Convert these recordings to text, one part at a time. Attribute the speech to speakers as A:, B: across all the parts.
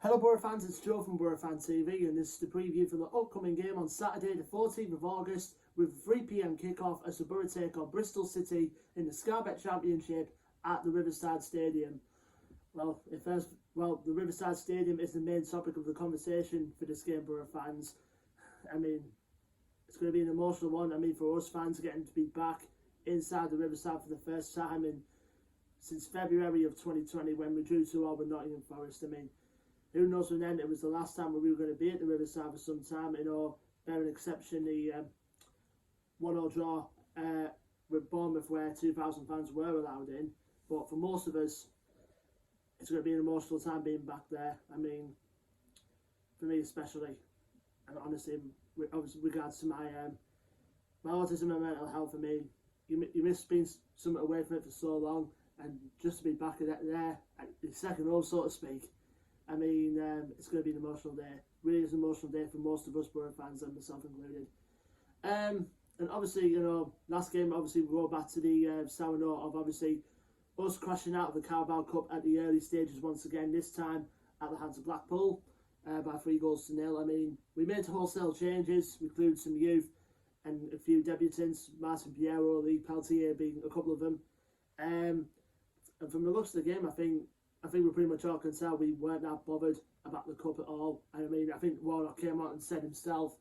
A: Hello Boro fans, it's Joe from Boro Fan TV and this is the preview for the upcoming game on Saturday the 14th of August with a 3 PM kickoff as the Boro take on Bristol City in the Skybet Championship at the Riverside Stadium. The Riverside Stadium is the main topic of the conversation for this game, Boro fans. It's going to be an emotional one. For us fans getting to be back inside the Riverside for the first time since February of 2020 when we drew 2-0 with Nottingham Forest. Who knows when then it was the last time we were going to be at the Riverside for some time, bearing exception the 1-0 draw with Bournemouth where 2,000 fans were allowed in. But for most of us, it's going to be an emotional time being back there. For me especially, and honestly, with regards to my autism and mental health, you miss being somewhat away from it for so long, and just to be back at there, at the second home, so to speak. It's going to be an emotional day. Really is an emotional day for most of us Boro fans, and myself included. And obviously, last game, we go back to the sour note of obviously us crashing out of the Carabao Cup at the early stages once again, this time at the hands of Blackpool by 3-0. We made wholesale changes, we included some youth and a few debutants, Martin Piero, Lee Peltier being a couple of them. And from the looks of the game, I think we pretty much all can tell we weren't that bothered about the cup at all. I think Warnock came out and said himself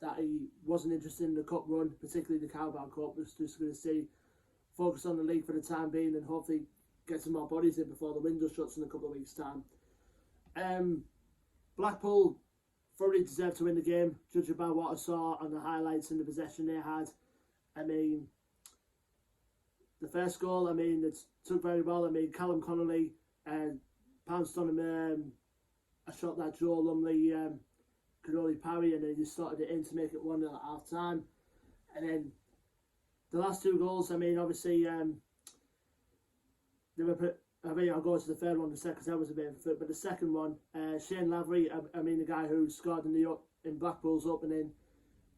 A: that he wasn't interested in the cup run, particularly the Carabao Cup. Was just going to focus on the league for the time being and hopefully get some more bodies in before the window shuts in a couple of weeks' time. Blackpool thoroughly deserved to win the game, judging by what I saw on the highlights and the possession they had. The first goal, it took very well. Callum Connolly pounced on him, a shot that Joe Lumley could only parry, and then he just slotted it in to make it 1-0 at half time. And then the last two goals, obviously, they were I'll go to the third one in a second because that was a bit of a flip, but the second one, Shane Lavery, the guy who scored in Blackpool's opening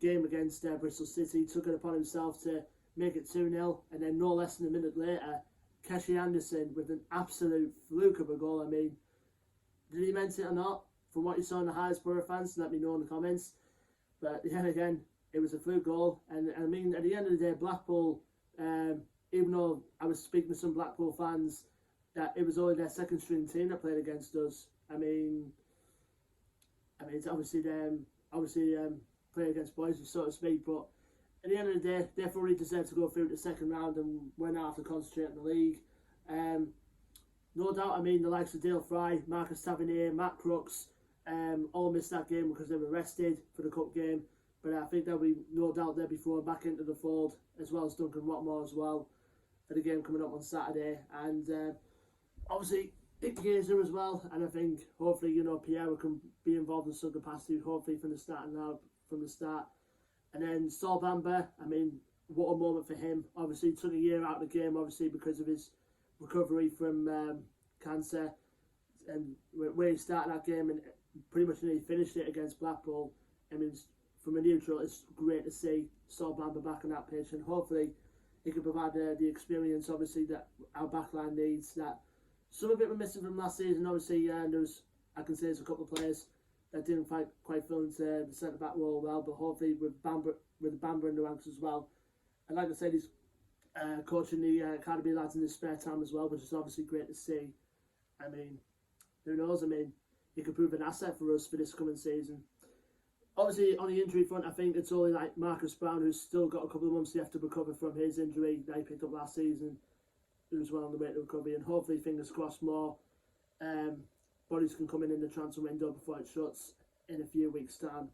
A: game against Bristol City, took it upon himself to make it 2-0, and then no less than a minute later, Keshi Anderson with an absolute fluke of a goal. Did he meant it or not? From what you saw in the highlights, Boro fans, let me know in the comments. But yet again, it was a fluke goal. And at the end of the day, Blackpool, even though I was speaking to some Blackpool fans, that it was only their second string team that played against us. It's obviously play against boys, so to speak. But at the end of the day, they fully deserved to go through the second round and went out to concentrate on the league. No doubt, the likes of Dale Fry, Marcus Tavernier, Matt Crooks, all missed that game because they were rested for the cup game. But I think there'll be no doubt they'll be thrown back into the fold, as well as Duncan Watmore as well, for the game coming up on Saturday. And obviously, Dick Gazer as well. And I think hopefully, Pierre can be involved in some capacity, hopefully from the start. And then Saul Bamber, what a moment for him. Obviously, took a year out of the game, obviously, because of his recovery from cancer. And where he started that game and pretty much nearly finished it against Blackpool. From a neutral, it's great to see Saul Bamber back on that pitch. And hopefully, he can provide the experience, obviously, that our backline needs. That some of it we're missing from last season. Obviously, I can say there's a couple of players that didn't quite fill into the centre-back role well, but hopefully with Bamber in the ranks as well. And like I said, he's coaching the academy lads in his spare time as well, which is obviously great to see. Who knows? He could prove an asset for us for this coming season. Obviously, on the injury front, I think it's only like Marcus Brown, who's still got a couple of months left to recover from his injury that he picked up last season, who's well on the way to recovery, and hopefully, fingers crossed, more bodies can come in the transfer window before it shuts in a few weeks' time.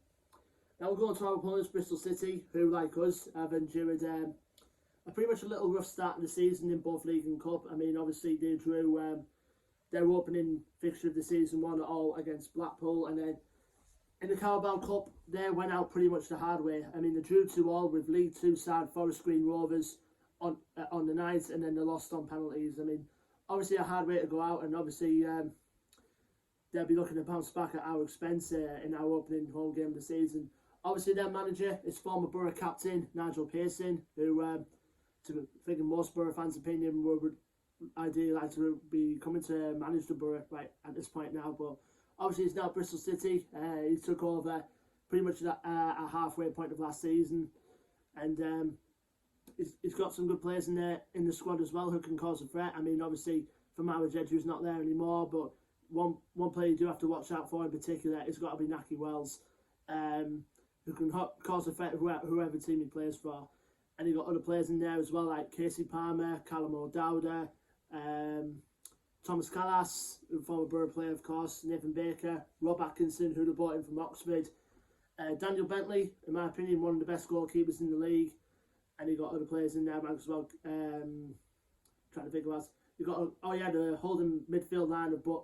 A: Now we'll go on to our opponents, Bristol City, who, like us, have endured a pretty much a little rough start of the season in both League and Cup. Obviously, they drew their opening fixture of the season 1-0 against Blackpool, and then in the Carabao Cup, they went out pretty much the hard way. They drew 2-2 with League 2 side Forest Green Rovers on the night, and then they lost on penalties. Obviously a hard way to go out, and obviously they'll be looking to bounce back at our expense in our opening home game of the season. Obviously their manager is former Boro captain Nigel Pearson, who, to think in most Boro fans' opinion, would ideally like to be coming to manage the Boro right at this point now. But Obviously, he's now at Bristol City. He took over pretty much at a halfway point of last season, and he's got some good players in there in the squad as well who can cause a threat. I mean, obviously, Famara Jeju's not there anymore, but one player you do have to watch out for in particular has got to be Naki Wells, who can cause a threat whoever team he plays for. And you got other players in there as well, like Casey Palmer, Callum O'Dowda, Thomas Callas, former Boro player, of course, Nathan Baker, Rob Atkinson, who they brought in from Oxford, Daniel Bentley, in my opinion, one of the best goalkeepers in the league. And you got other players in there as well. Trying to think of us. You got the holding midfield lineup, but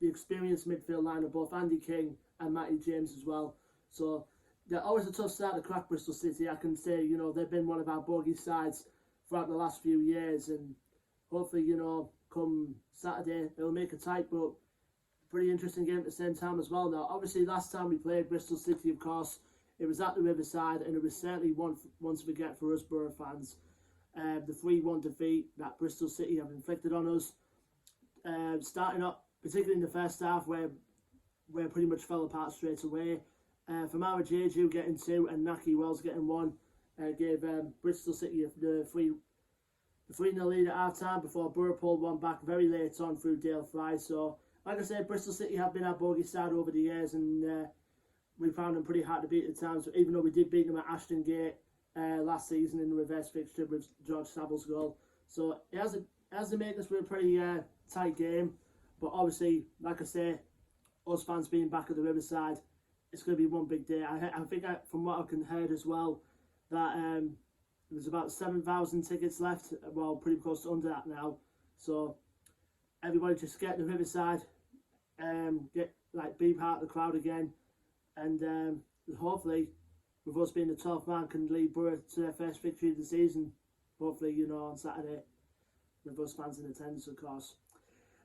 A: the experienced midfield lineup, both Andy King and Matty James as well. So they're always a tough start to crack, Bristol City. I can say, they've been one of our bogey sides throughout the last few years, and hopefully, come Saturday, it'll make a tight but pretty interesting game at the same time as well. Now, obviously, last time we played Bristol City, of course, it was at the Riverside, and it was certainly one to forget for us Boro fans. The 3-1 defeat that Bristol City have inflicted on us, starting up, particularly in the first half, where pretty much fell apart straight away. Famara Jeju getting 2 and Naki Wells getting 1 gave Bristol City the 3-0 lead at half time before Boro pulled one back very late on through Dale Fry. So, like I said, Bristol City have been our bogey side over the years, and we found them pretty hard to beat at times, even though we did beat them at Ashton Gate last season in the reverse fixture with George Savile's goal. So it has to make us for a pretty tight game. But obviously, like I say, us fans being back at the Riverside, it's going to be one big day. I think from what I can heard as well, that there's about 7,000 tickets left. Well, pretty close to under that now. So everybody just get to the Riverside, be part of the crowd again, and hopefully, with us being the 12th man, can lead Boro to their first victory of the season. Hopefully, on Saturday, with us fans in attendance, of course.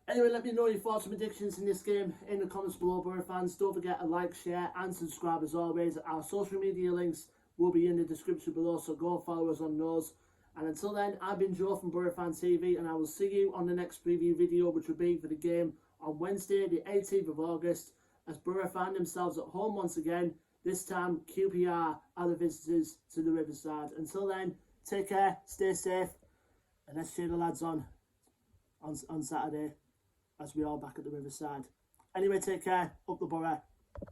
A: Anyway, let me know your thoughts and predictions in this game in the comments below, Boro fans. Don't forget to like, share and subscribe as always. Our social media links will be in the description below, so go follow us on those. And until then, I've been Joe from Boro Fan TV, and I will see you on the next preview video, which will be for the game on Wednesday, the 18th of August, as Boro find themselves at home once again. This time, QPR are the visitors to the Riverside. Until then, take care, stay safe, and let's cheer the lads on Saturday, as we are back at the Riverside. Anyway, take care, up the Boro.